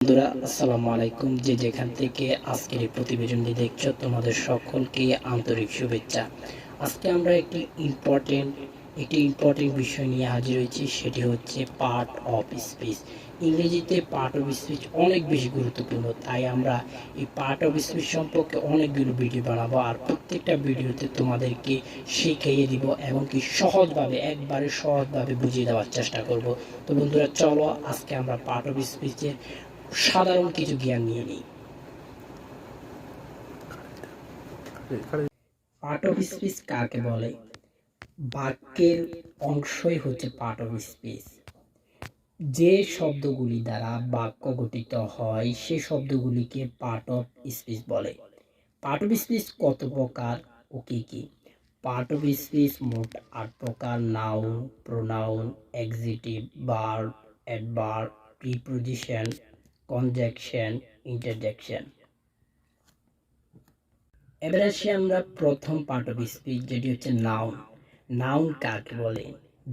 বন্ধুরা আসসালামু আলাইকুম, যে যেখান থেকে আজকের এই প্রতিবেদনটি দেখছো তোমাদের সকলকে আন্তরিক শুভেচ্ছা। আজকে আমরা একটি ইম্পর্টেন্ট বিষয় নিয়ে হাজির হয়েছি, সেটি হচ্ছে পার্ট অফ স্পিচ। ইংরেজিতে পার্ট অফ স্পিচ অনেক বেশি গুরুত্বপূর্ণ, তাই আমরা এই পার্ট অফ স্পিচ সম্পর্কে অনেকগুলো ভিডিও বানাবো, আর প্রত্যেকটা ভিডিওতে তোমাদেরকে শিখিয়ে দিব এবং কি একবারে সহজভাবে বুঝিয়ে দেওয়ার চেষ্টা করব। তো বন্ধুরা চলো আজকে আমরা পার্ট অফ স্পিচের সাধারণ কিছু জ্ঞান নিয়ে নিই। পার্ট অফ স্পিচ কাকে বলে? বাক্যের অংশই হচ্ছে পার্ট অফ স্পিচ। যে শব্দগুলি দ্বারা বাক্য গঠিত হয় সে শব্দগুলিকে পার্ট অফ স্পিচ বলে। পার্ট অফ স্পিচ কত প্রকার ও কি কি? পার্ট অফ স্পিচ মোট 8 প্রকার: noun, pronoun, adjective, verb, adverb, preposition, conjunction, interjection. এবার আসি আমরা প্রথম পার্ট অফ স্পিচ, যেটি হচ্ছে নাউন। নাউন কাকে বলে?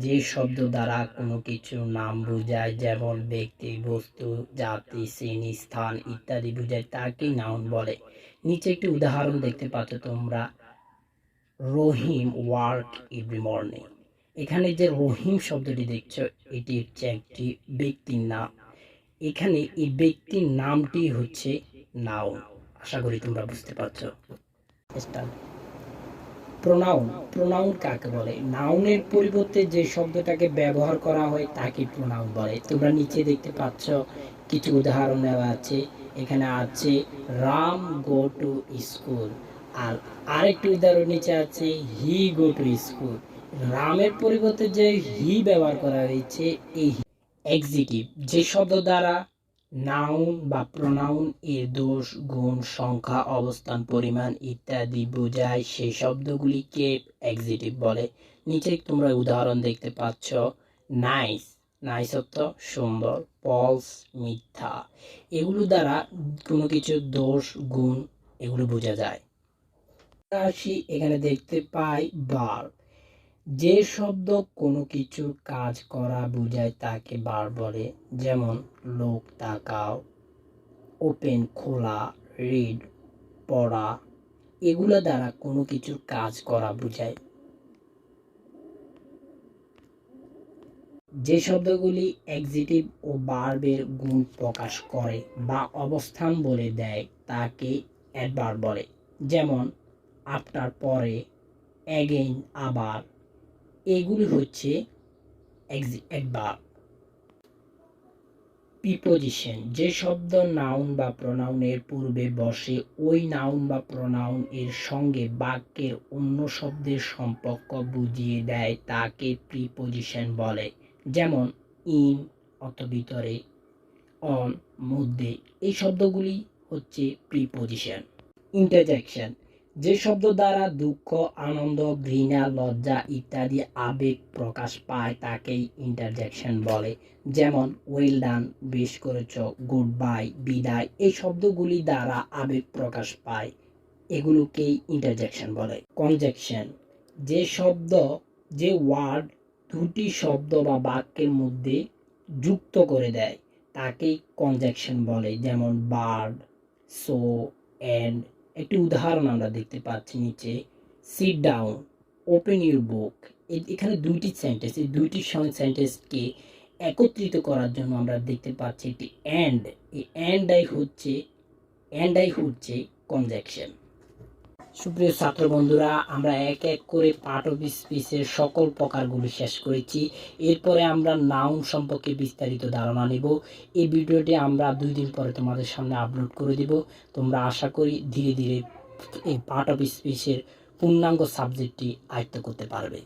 যে শব্দ দ্বারা কোনো কিছু নাম বোঝায়, যেমন ব্যক্তি, বস্তু, জাতি, শ্রেণী, স্থান ইত্যাদি বোঝায়, তাকেই নাউন বলে। নিচে একটি উদাহরণ দেখতে পাচ্ছ তোমরা, রহিম ওয়ার্ক এভরি মর্নিং। এখানে যে রহিম শব্দটি দেখছো এটি হচ্ছে একটি ব্যক্তির নাম। এখানে এই ব্যক্তির নামটি হচ্ছে নাউন। আশা করি তোমরা বুঝতে পারছো। প্রোনাউন। প্রোনাউন কাকে বলে? নাউনের পরিবর্তে যে শব্দটাকে ব্যবহার করা হয় তাকে প্রোনাউন বলে। তোমরা নিচে দেখতে পাচ্ছ কিছু উদাহরণ দেওয়া আছে। এখানে আছে রাম গো টু স্কুল, আর আরেকটি উদাহরণ নিচে আছে হি গো টু স্কুল। রামের পরিবর্তে যে হি ব্যবহার করা হয়েছে এই এক্সিটিভ। যে শব্দ দ্বারা নাউন বা প্রোনাউন এর দোষ, গুণ, সংখ্যা, অবস্থান, পরিমাণ ইত্যাদি বোঝায় সেই শব্দগুলিকে এক্সিটিভ বলে। নিচে তোমরা উদাহরণ দেখতে পাচ্ছ, নাইস, নাইস অর্থ সুন্দর, ফলস মিথ্যা। এগুলো দ্বারা কোনো কিছু দোষ, গুণ এগুলো বোঝা যায়। আসি এখানে দেখতে পাই ভার্ব। যে শব্দ কোনো কিছুর কাজ করা বোঝায় তাকে ভার্ব বলে। যেমন লোক, তাকাও, ওপেন খোলা, রিড পড়া। এগুলো দ্বারা কোনো কিছুর কাজ করা বোঝায়। যে শব্দগুলি অ্যাডজেক্টিভ ও ভার্বের গুণ প্রকাশ করে বা অবস্থান বলে দেয় তাকে অ্যাডভার্ব বলে। যেমন আফটার পরে, অ্যাগেইন আবার। এগুলি হচ্ছে অ্যাডভার্ব। প্রিপোজিশন। যে শব্দ নাউন বা প্রোনাউনের পূর্বে বসে ওই নাউন বা প্রোনাউন এর সঙ্গে বাক্যের অন্য শব্দের সম্পর্ক বুঝিয়ে দেয় তাকে প্রিপোজিশন বলে। যেমন ইন অর্থ ভিতরে, অন মধ্যে। এই শব্দগুলি হচ্ছে প্রিপোজিশন। ইন্টারজেকশন। যে শব্দ দ্বারা দুঃখ, আনন্দ, ঘৃণা, লজ্জা ইত্যাদি আবেগ প্রকাশ পায় তাকেই ইন্টারজেকশন বলে। যেমন ওয়েল ডান, বেশ করেছ, গুড বাই, বিদায়। এই শব্দগুলি দ্বারা আবেগ প্রকাশ পায়, এগুলোকেই ইন্টারজেকশন বলে। কনজাংশন। যে ওয়ার্ড দুটি শব্দ বা বাক্যের মধ্যে যুক্ত করে দেয় তাকেই কনজাংশন বলে। যেমন বার্ড, সো, এন্ড। একটি উদাহরণ আমরা দেখতে পাচ্ছি নিচে, sit down, open your book. এখানে দুইটি সেন্টেন্স, এই দুইটি সেন্টেন্সকে একত্রিত করার জন্য আমরা দেখতে পাচ্ছি একটি অ্যান্ড। এই অ্যান্ডাই হচ্ছে কনজাংশন। সুপ্রিয় ছাত্র বন্ধুরা, আমরা এক এক করে পার্ট অফ স্পিচের সকল প্রকারগুলি শেষ করেছি। এরপরে আমরা নাউন সম্পর্কে বিস্তারিত ধারণা নেব। এই ভিডিওটি আমরা 2 দিন পরে তোমাদের সামনে আপলোড করে দিব। তোমরা আশা করি ধীরে ধীরে এই পার্ট অফ স্পিচের পূর্ণাঙ্গ সাবজেক্টটি আয়ত্ত করতে পারবে।